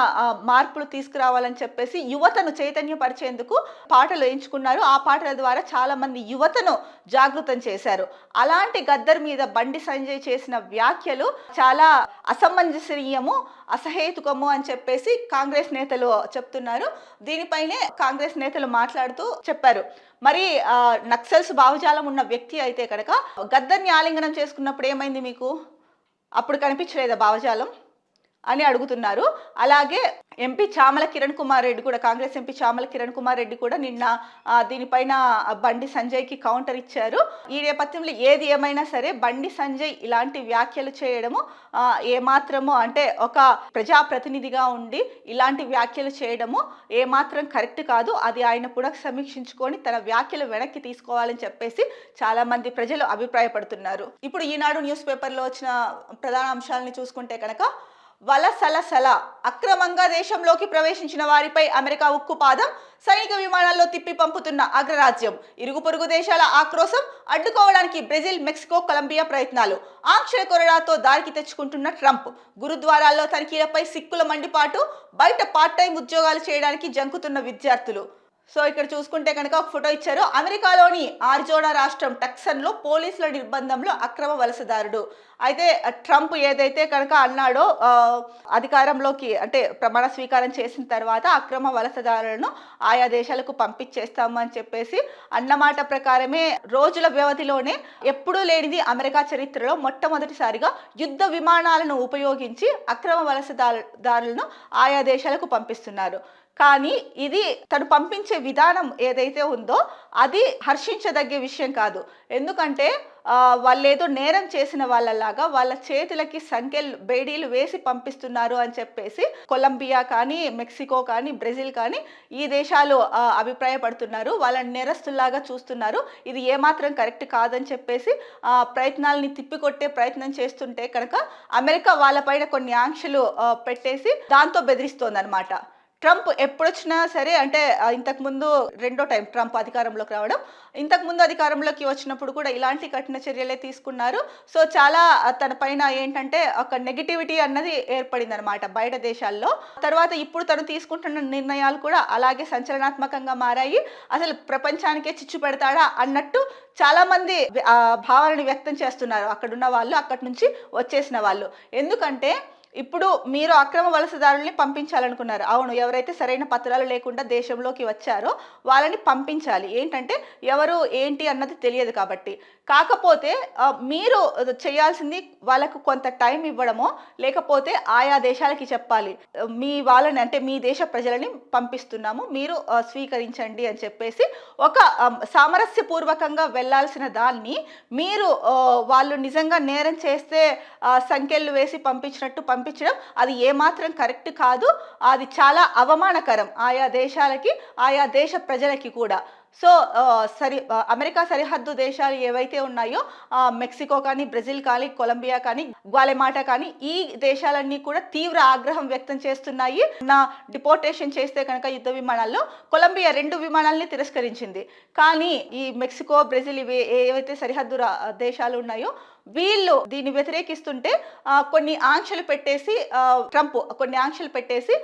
మార్పులు తీసుకురావాలని చెప్పేసి యువతను చైతన్యపరిచేందుకు పాటలు ఎంచుకున్నారు. ఆ పాటల ద్వారా చాలా మంది యువతను జాగృతం చేశారు. అలాంటి గద్దర్ మీద బండి సంజయ్ చేసిన వ్యాఖ్యలు చాలా అసమంజసనీయము, అసహేతుకము అని చెప్పేసి కాంగ్రెస్ నేతలు చెప్తున్నారు. దీనిపైనే కాంగ్రెస్ నేతలు మాట్లాడుతూ చెప్పారు. మరి నక్సల్స్ భావజాలం ఉన్న వ్యక్తి అయితే కనుక గద్దర్ని ఆలింగనం చేసుకున్నప్పుడు ఏమైంది మీకు? అప్పుడు కనిపించలేదా భావజాలం అని అడుగుతున్నారు. అలాగే ఎంపీ చామల కిరణ్ కుమార్ రెడ్డి కూడా, కాంగ్రెస్ ఎంపీ చామల కిరణ్ కుమార్ రెడ్డి కూడా నిన్న దీనిపైన బండి సంజయ్కి కౌంటర్ ఇచ్చారు. ఈ నేపథ్యంలో ఏది ఏమైనా సరే బండి సంజయ్ ఇలాంటి వ్యాఖ్యలు చేయడము ఏమాత్రము, అంటే ఒక ప్రజాప్రతినిధిగా ఉండి ఇలాంటి వ్యాఖ్యలు చేయడము ఏమాత్రం కరెక్ట్ కాదు. అది ఆయన కూడా సమీక్షించుకొని తన వ్యాఖ్యలు వెనక్కి తీసుకోవాలని చెప్పేసి చాలా మంది ప్రజలు అభిప్రాయపడుతున్నారు. ఇప్పుడు ఈనాడు న్యూస్ పేపర్లో వచ్చిన ప్రధాన అంశాలని చూసుకుంటే కనుక, వలసల అక్రమంగా దేశంలోకి ప్రవేశించిన వారిపై అమెరికా ఉక్కుపాదం, సైనిక విమానాల్లో తిప్పి పంపుతున్న అగ్రరాజ్యం, ఇరుగు పొరుగు దేశాల ఆక్రోశం అడ్డుకోవడానికి బ్రెజిల్, మెక్సికో, కొలంబియా ప్రయత్నాలు, ఆంక్షల కొరడాతో దారికి తెచ్చుకుంటున్న ట్రంప్, గురుద్వారాల్లో తనిఖీలపై సిక్కుల మండిపాటు, బయట పార్ట్ టైం ఉద్యోగాలు చేయడానికి జంకుతున్న విద్యార్థులు. సో ఇక్కడ చూసుకుంటే కనుక ఒక ఫోటో ఇచ్చారు. అమెరికాలోని ఆరిజోనా రాష్ట్రం టెక్సన్లో పోలీసుల నిర్బంధంలో అక్రమ వలసదారుడు. అయితే ట్రంప్ ఏదైతే కనుక అన్నాడో, అధికారంలోకి అంటే ప్రమాణ స్వీకారం చేసిన తర్వాత అక్రమ వలసదారులను ఆయా దేశాలకు పంపించేస్తాము అని చెప్పేసి అన్నమాట ప్రకారమే రోజుల వ్యవధిలోనే ఎప్పుడూ లేనిది అమెరికా చరిత్రలో మొట్టమొదటిసారిగా యుద్ధ విమానాలను ఉపయోగించి అక్రమ వలసదారులను ఆయా దేశాలకు పంపిస్తున్నారు. కానీ ఇది తను పంపించే విధానం ఏదైతే ఉందో అది హర్షించదగ్గ విషయం కాదు. ఎందుకంటే వాళ్ళేదో నేరం చేసిన వాళ్ళలాగా వాళ్ళ చేతులకి సంఖ్యలు బేడీలు వేసి పంపిస్తున్నారు అని చెప్పేసి కొలంబియా కానీ, మెక్సికో కానీ, బ్రెజిల్ కానీ ఈ దేశాలు అభిప్రాయపడుతున్నారు. వాళ్ళని నేరస్తుల్లాగా చూస్తున్నారు. ఇది ఏమాత్రం కరెక్ట్ కాదని చెప్పేసి ప్రయత్నాలని తిప్పికొట్టే ప్రయత్నం చేస్తుంటే కనుక అమెరికా వాళ్ళపైన కొన్ని ఆంక్షలు పెట్టేసి దాంతో బెదిరిస్తోందనమాట. ట్రంప్ ఎప్పుడొచ్చినా సరే, అంటే ఇంతకుముందు రెండో టైం ట్రంప్ అధికారంలోకి రావడం, ఇంతకుముందు అధికారంలోకి వచ్చినప్పుడు కూడా ఇలాంటి కఠిన చర్యలే తీసుకున్నారు. సో చాలా తన పైన ఏంటంటే ఒక నెగిటివిటీ అన్నది ఏర్పడింది అనమాట బయట దేశాల్లో. తర్వాత ఇప్పుడు తను తీసుకుంటున్న నిర్ణయాలు కూడా అలాగే సంచలనాత్మకంగా మారాయి. అసలు ప్రపంచానికే చిచ్చు పెడతాడా అన్నట్టు చాలా మంది భావనని వ్యక్తం చేస్తున్నారు అక్కడున్న వాళ్ళు, అక్కడి నుంచి వచ్చేసిన వాళ్ళు. ఎందుకంటే ఇప్పుడు మీరు అక్రమ వలసదారుల్ని పంపించాలనుకున్నారు. అవును, ఎవరైతే సరైన పత్రాలు లేకుండా దేశంలోకి వచ్చారో వాళ్ళని పంపించాలి. ఏంటంటే ఎవరు ఏంటి అన్నది తెలియదు కాబట్టి. కాకపోతే మీరు చేయాల్సింది వాళ్ళకు కొంత టైం ఇవ్వడమో, లేకపోతే ఆయా దేశాలకి చెప్పాలి, మీ వాళ్ళని అంటే మీ దేశ ప్రజలని పంపిస్తున్నాము, మీరు స్వీకరించండి అని చెప్పేసి ఒక సామరస్యపూర్వకంగా వెళ్ళాల్సిన దాన్ని మీరు వాళ్ళు నిజంగా నేరం చేస్తే సంఖ్యలు వేసి పంపించినట్టు పంపించడం అది ఏమాత్రం కరెక్ట్ కాదు. అది చాలా అవమానకరం ఆయా దేశాలకి, ఆయా దేశ ప్రజలకి కూడా. సో అమెరికా సరిహద్దు దేశాలు ఏవైతే ఉన్నాయో మెక్సికో కానీ, బ్రెజిల్ కానీ, కొలంబియా కానీ, గ్వాలెమాటా కానీ, ఈ దేశాలన్నీ కూడా తీవ్ర ఆగ్రహం వ్యక్తం చేస్తున్నాయి. డిపోర్టేషన్ చేస్తే కనుక యుద్ధ విమానాల్లో కొలంబియా 2 విమానాలని తిరస్కరించింది. కానీ ఈ మెక్సికో, బ్రెజిల్ ఇవి ఏవైతే సరిహద్దు దేశాలు ఉన్నాయో వీళ్ళు దీన్ని వ్యతిరేకిస్తుంటే కొన్ని ఆంక్షలు పెట్టేసి ట్రంప్ కొన్ని ఆంక్షలు పెట్టేసి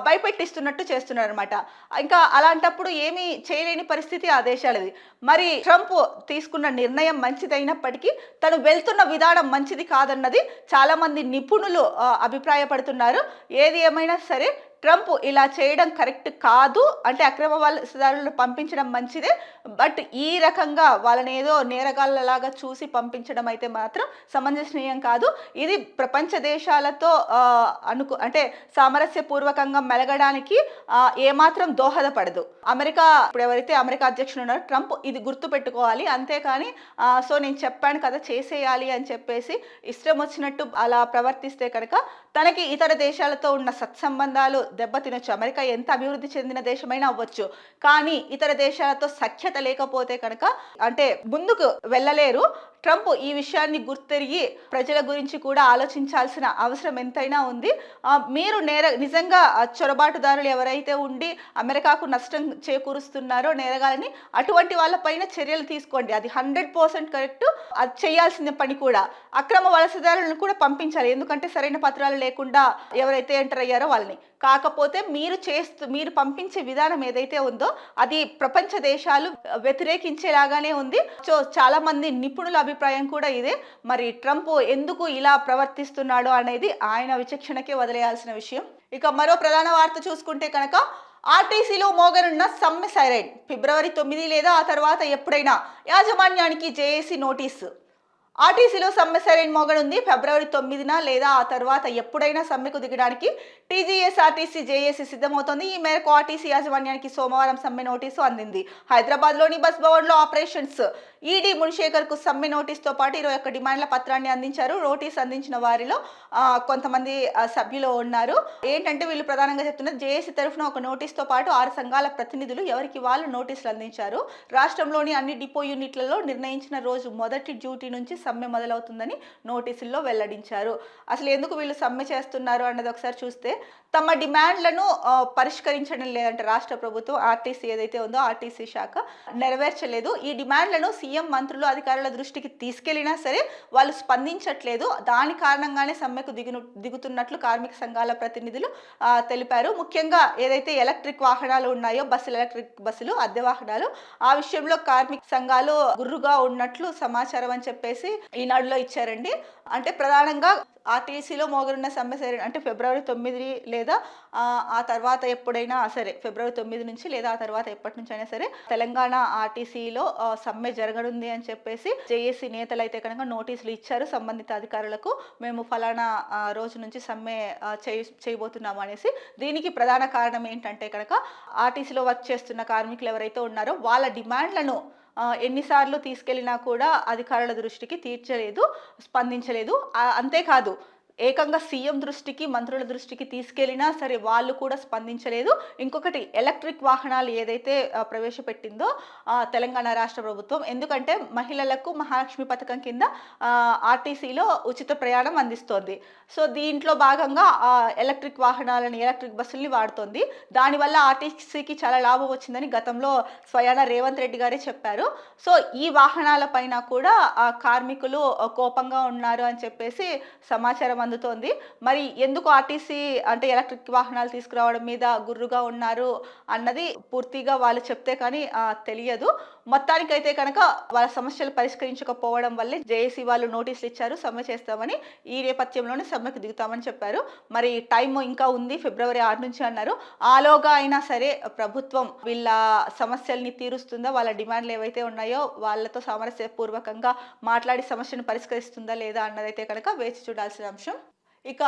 భయపెట్టిస్తున్నట్టు చేస్తున్నారు అనమాట. ఇంకా అలాంటప్పుడు ఏమీ చేయలేని పరిస్థితి ఆ దేశాలది. మరి ట్రంప్ తీసుకున్న నిర్ణయం మంచిదైనప్పటికీ తను వెళ్తున్న విధానం మంచిది కాదన్నది చాలా మంది నిపుణులు అభిప్రాయపడుతున్నారు. ఏది ఏమైనా సరే ట్రంప్ ఇలా చేయడం కరెక్ట్ కాదు. అంటే అక్రమ వలసదారులను పంపించడం మంచిదే, బట్ ఈ రకంగా వాళ్ళని ఏదో నేరగాళ్ళలాగా చూసి పంపించడం అయితే మాత్రం సమంజసనీయం కాదు. ఇది ప్రపంచ దేశాలతో అంటే సామరస్యపూర్వకంగా మెలగడానికి ఏమాత్రం దోహదపడదు. అమెరికా ఇప్పుడు ఎవరైతే అమెరికా అధ్యక్షుడు ఉన్నారో ట్రంప్ ఇది గుర్తు పెట్టుకోవాలి. అంతేకాని సో నేను చెప్పాను కదా చేసేయాలి అని చెప్పేసి ఇష్టం వచ్చినట్టు అలా ప్రవర్తిస్తే కనుక తనకి ఇతర దేశాలతో ఉన్న సత్సంబంధాలు దెబ్బతినొచ్చు. అమెరికా ఎంత అభివృద్ధి చెందిన దేశమైనా అవ్వచ్చు. కానీ ఇతర దేశాలతో సఖ్యత లేకపోతే కనుక అంటే ముందుకు వెళ్ళలేరు. ట్రంప్ ఈ విషయాన్ని గుర్తెరిగి ప్రజల గురించి కూడా ఆలోచించాల్సిన అవసరం ఎంతైనా ఉంది. మీరు నిజంగా చొరబాటుదారులు ఎవరైతే ఉండి అమెరికాకు నష్టం చేకూరుస్తున్నారో నేరగాలని, అటువంటి వాళ్ళపైన చర్యలు తీసుకోండి. అది 100% కరెక్ట్. అది చేయాల్సిన పని కూడా. అక్రమ వలసదారులను కూడా పంపించాలి. ఎందుకంటే సరైన పత్రాలు లేకుండా ఎవరైతే ఎంటర్ అయ్యారో వాళ్ళని. కాకపోతే మీరు పంపించే విధానం ఏదైతే ఉందో అది ప్రపంచ దేశాలు వ్యతిరేకించేలాగానే ఉంది. సో చాలా మంది నిపుణుల అభిప్రాయం కూడా ఇదే. మరి ట్రంప్ ఎందుకు ఇలా ప్రవర్తిస్తున్నాడో అనేది ఆయన విచక్షణకే వదిలేయాల్సిన విషయం. ఇక మరో ప్రధాన వార్త చూసుకుంటే కనుక ఆర్టీసీలో మోగనున్న సమ్మె సైరన్. ఫిబ్రవరి 9 లేదా ఆ తర్వాత ఎప్పుడైనా యాజమాన్యానికి జేఏసీ నోటీసు. ఆర్టీసీలో సమ్మె సైరన్ మోగనుంది. ఫిబ్రవరి 9న లేదా ఆ తర్వాత ఎప్పుడైనా సమ్మెకు దిగడానికి టీజీఎస్ఆర్టీసీ జేఏసీ సిద్ధమవుతోంది. ఈ మేరకు ఆర్టీసీ యాజమాన్యానికి సోమవారం సమ్మె నోటీసు అందింది. హైదరాబాద్లోని బస్ భవన్లో ఆపరేషన్స్ ఈడీ మున్షేఖర్కు సమ్మె నోటీసుతో పాటు 21 డిమాండ్ల పత్రాన్ని అందించారు. నోటీస్ అందించిన వారిలో కొంతమంది సభ్యులు ఉన్నారు. ఏంటంటే వీళ్ళు ప్రధానంగా చెప్తున్నారు, జేఏసీ తరఫున ఒక నోటీసుతో పాటు 6 సంఘాల ప్రతినిధులు ఎవరికి వాళ్ళు నోటీసులు అందించారు. రాష్ట్రంలోని అన్ని డిపో యూనిట్లలో నిర్ణయించిన రోజు మొదటి డ్యూటీ నుంచి సమ్మె మొదలవుతుందని నోటీసుల్లో వెల్లడించారు. అసలు ఎందుకు వీళ్ళు సమ్మె చేస్తున్నారు అన్నది ఒకసారి చూస్తే, తమ డిమాండ్లను పరిష్కరించడం లేదంటే రాష్ట్ర ప్రభుత్వం ఆర్టీసీ ఏదైతే ఉందో ఆర్టీసీ శాఖ నెరవేర్చలేదు. ఈ డిమాండ్లను సీఎం, మంత్రులు, అధికారుల దృష్టికి తీసుకెళ్లినా సరే వాళ్ళు స్పందించట్లేదు. దాని కారణంగానే సమ్మెకు దిగుతున్నట్లు కార్మిక సంఘాల ప్రతినిధులు తెలిపారు. ముఖ్యంగా ఏదైతే ఎలక్ట్రిక్ వాహనాలు ఉన్నాయో ఎలక్ట్రిక్ బస్సులు, అద్దె వాహనాలు, ఆ విషయంలో కార్మిక సంఘాలు గుర్రుగా ఉన్నట్లు సమాచారం అని చెప్పేసి ఈనాడులో ఇచ్చారండి. అంటే ప్రధానంగా ఆర్టీసీలో మోగనున్న సమ్మె సైరన్ అంటే ఫిబ్రవరి 9 లేదా ఆ తర్వాత ఎప్పుడైనా సరే, ఫిబ్రవరి 9 నుంచి లేదా ఆ తర్వాత ఎప్పటి నుంచి అయినా సరే తెలంగాణ ఆర్టీసీలో సమ్మె జరగనుంది అని చెప్పేసి జేఏసీ నేతలు అయితే కనుక నోటీసులు ఇచ్చారు సంబంధిత అధికారులకు. మేము ఫలానా రోజు నుంచి సమ్మె చేయబోతున్నాము అనేసి. దీనికి ప్రధాన కారణం ఏంటంటే కనుక ఆర్టీసీలో వర్క్ చేస్తున్న కార్మికులు ఎవరైతే ఉన్నారో వాళ్ళ డిమాండ్లను ఎన్నిసార్లు తీసుకెళ్ళినా కూడా అధికారుల దృష్టికి స్పందించలేదు. అంతేకాదు ఏకంగా సీఎం దృష్టికి, మంత్రుల దృష్టికి తీసుకెళ్లినా సరే వాళ్ళు కూడా స్పందించలేదు. ఇంకొకటి, ఎలక్ట్రిక్ వాహనాలు ఏదైతే ప్రవేశపెట్టిందో తెలంగాణ రాష్ట్ర ప్రభుత్వం, ఎందుకంటే మహిళలకు మహాలక్ష్మి పథకం కింద ఆర్టీసీలో ఉచిత ప్రయాణం అందిస్తోంది. సో దీంట్లో భాగంగా ఎలక్ట్రిక్ బస్సుల్ని వాడుతోంది. దానివల్ల ఆర్టీసీకి చాలా లాభం వచ్చిందని గతంలో స్వయాన రేవంత్ రెడ్డి గారే చెప్పారు. సో ఈ వాహనాల పైన కూడా కార్మికులు కోపంగా ఉన్నారు అని చెప్పేసి సమాచారం అందుతోంది. మరి ఎందుకు ఆర్టీసీ అంటే ఎలక్ట్రిక్ వాహనాలు తీసుకురావడం మీద గుర్రుగా ఉన్నారు అన్నది పూర్తిగా వాళ్ళు చెప్తే కానీ తెలియదు. మొత్తానికైతే కనుక వాళ్ళ సమస్యలు పరిష్కరించకపోవడం వల్లే జేఏసీ వాళ్ళు నోటీసులు ఇచ్చారు, సమ్మె చేస్తామని. ఈ నేపథ్యంలోనే సమ్మెకు దిగుతామని చెప్పారు. మరి టైం ఇంకా ఉంది, ఫిబ్రవరి 6 నుంచి అన్నారు. ఆలోగా అయినా సరే ప్రభుత్వం వీళ్ళ సమస్యల్ని తీరుస్తుందా, వాళ్ళ డిమాండ్లు ఏవైతే ఉన్నాయో వాళ్ళతో సామరస్యపూర్వకంగా మాట్లాడి సమస్యను పరిష్కరిస్తుందా లేదా అన్నదైతే కనుక వేచి చూడాల్సిన అంశం. ఇక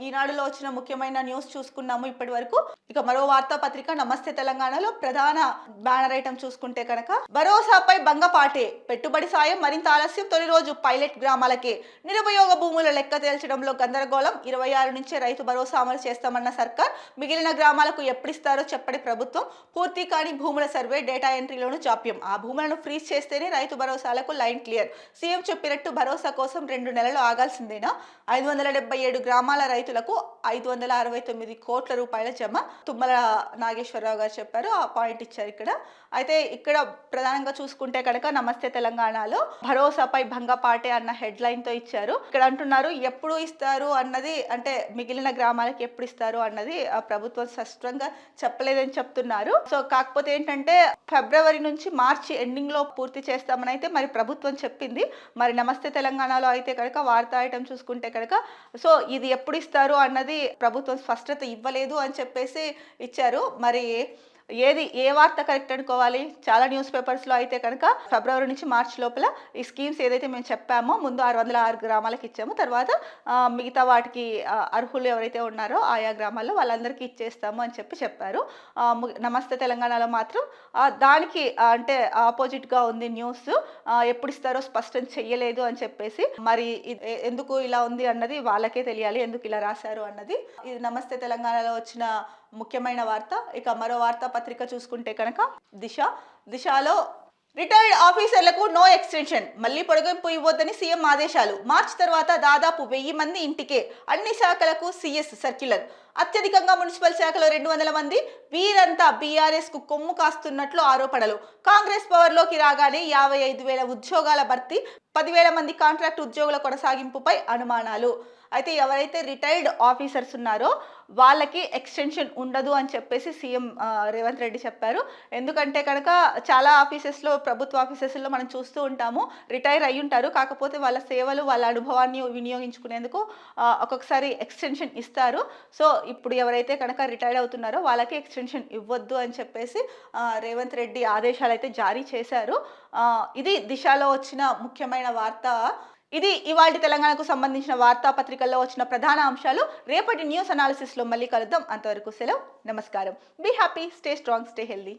ఈనాడులో వచ్చిన ముఖ్యమైన న్యూస్ చూసుకున్నాము ఇప్పటి వరకు. ఇక మరో వార్తాపత్రిక నమస్తే తెలంగాణలో ప్రధాన బ్యానర్ ఐటమ్ చూసుకుంటే కనుక భరోసాపై భంగపాటే, పెట్టుబడి సాయం మరింత ఆలస్యం, తొలి రోజు పైలట్ గ్రామాలకే, నిరుపయోగ భూముల లెక్క తేల్చడంలో గందరగోళం, 26 నుంచే రైతు భరోసా అమలు చేస్తామన్న సర్కార్, మిగిలిన గ్రామాలకు ఎప్పుడిస్తారో చెప్పని ప్రభుత్వం, పూర్తి కాని భూముల సర్వే, డేటా ఎంట్రీలోను జాప్యం, ఆ భూములను ఫ్రీజ్ చేస్తేనే రైతు భరోసాలకు లైన్ క్లియర్, సీఎం చెప్పినట్టు భరోసా కోసం 2 నెలలు ఆగాల్సిందేనా, 577 గ్రామాల రైతులకు 569 కోట్ల రూపాయల జమ, తుమ్మల నాగేశ్వరరావు గారు చెప్పారు. ఆ పాయింట్ ఇచ్చారు ఇక్కడ. అయితే ఇక్కడ ప్రధానంగా చూసుకుంటే కనుక నమస్తే తెలంగాణలో భరోసాపై భంగపాటే అన్న హెడ్లైన్ తో ఇచ్చారు. ఇక్కడ అంటున్నారు ఎప్పుడు ఇస్తారు అన్నది, అంటే మిగిలిన గ్రామాలకు ఎప్పుడు ఇస్తారు అన్నది ప్రభుత్వం స్పష్టంగా చెప్పలేదని చెప్తున్నారు. సో కాకపోతే ఏంటంటే ఫిబ్రవరి నుంచి మార్చి ఎండింగ్ లో పూర్తి చేస్తామని అయితే మరి ప్రభుత్వం చెప్పింది. మరి నమస్తే తెలంగాణలో అయితే కనుక వార్తా ఐటమ్ చూసుకుంటే కనుక సో ఇది ఎప్పుడు ఇస్తారు అన్నది ప్రభుత్వం స్పష్టత ఇవ్వలేదు అని చెప్పేసి ఇచ్చారు. మరి ఏ వార్త కరెక్ట్ అనుకోవాలి? చాలా న్యూస్ పేపర్స్‌లో అయితే కనుక ఫిబ్రవరి నుంచి మార్చి లోపల ఈ స్కీమ్స్ ఏదైతే మేము చెప్పామో ముందు 606 గ్రామాలకు ఇచ్చాము. తర్వాత మిగతా వాటికి అర్హులు ఎవరైతే ఉన్నారో ఆయా గ్రామాల్లో వాళ్ళందరికీ ఇచ్చేస్తాము అని చెప్పారు. నమస్తే తెలంగాణలో మాత్రం దానికి అంటే ఆపోజిట్‌గా ఉంది న్యూస్. ఎప్పుడిస్తారో స్పష్టం చెయ్యలేదు అని చెప్పేసి. మరి ఎందుకు ఇలా ఉంది అన్నది వాళ్ళకే తెలియాలి. ఎందుకు ఇలా రాశారు అన్నది. ఇది నమస్తే తెలంగాణలో వచ్చిన ముఖ్యమైన వార్త. ఇక మరో వార్తా పత్రిక చూసుకుంటే కనుక దిశలో రిటైర్డ్ ఆఫీసర్లకు నో ఎక్స్టెన్షన్, మళ్లీ పొడిగింపు ఇవ్వొద్దని సీఎం ఆదేశాలు. మార్చి తర్వాత దాదాపు 1000 మంది ఇంటికే, అన్ని శాఖలకు సీఎస్ సర్క్యులర్. అత్యధికంగా మున్సిపల్ శాఖలో 200 మంది, వీరంతా బీఆర్ఎస్ కు కొమ్ము కాస్తున్నట్లు ఆరోపణలు. కాంగ్రెస్ పవర్లోకి రాగానే 55,000 ఉద్యోగాల భర్తీ, 10,000 మంది కాంట్రాక్ట్ ఉద్యోగుల కొనసాగింపుపై అనుమానాలు. అయితే ఎవరైతే రిటైర్డ్ ఆఫీసర్స్ ఉన్నారో వాళ్ళకి ఎక్స్టెన్షన్ ఉండదు అని చెప్పేసి సీఎం రేవంత్ రెడ్డి చెప్పారు. ఎందుకంటే కనుక చాలా ఆఫీసెస్లో, ప్రభుత్వ ఆఫీసెస్లో మనం చూస్తూ ఉంటాము, రిటైర్ అయ్యి ఉంటారు. కాకపోతే వాళ్ళ సేవలు, వాళ్ళ అనుభవాన్ని వినియోగించుకునేందుకు ఒక్కొక్కసారి ఎక్స్టెన్షన్ ఇస్తారు. సో ఇప్పుడు ఎవరైతే కనుక రిటైర్డ్ అవుతున్నారో వాళ్ళకి ఎక్స్టెన్షన్ ఇవ్వద్దు అని చెప్పేసి రేవంత్ రెడ్డి ఆదేశాలు అయితే జారీ చేశారు. ఇది దిశలో వచ్చిన ముఖ్యమైన వార్త. ఇది ఇవాల్టి తెలంగాణకు సంబంధించిన వార్తాపత్రికల్లో వచ్చిన ప్రధాన అంశాలు. రేపటి న్యూస్ అనాలిసిస్లో మళ్ళీ కలుద్దాం. అంతవరకు సెలవు, నమస్కారం. Be happy, stay strong, stay healthy.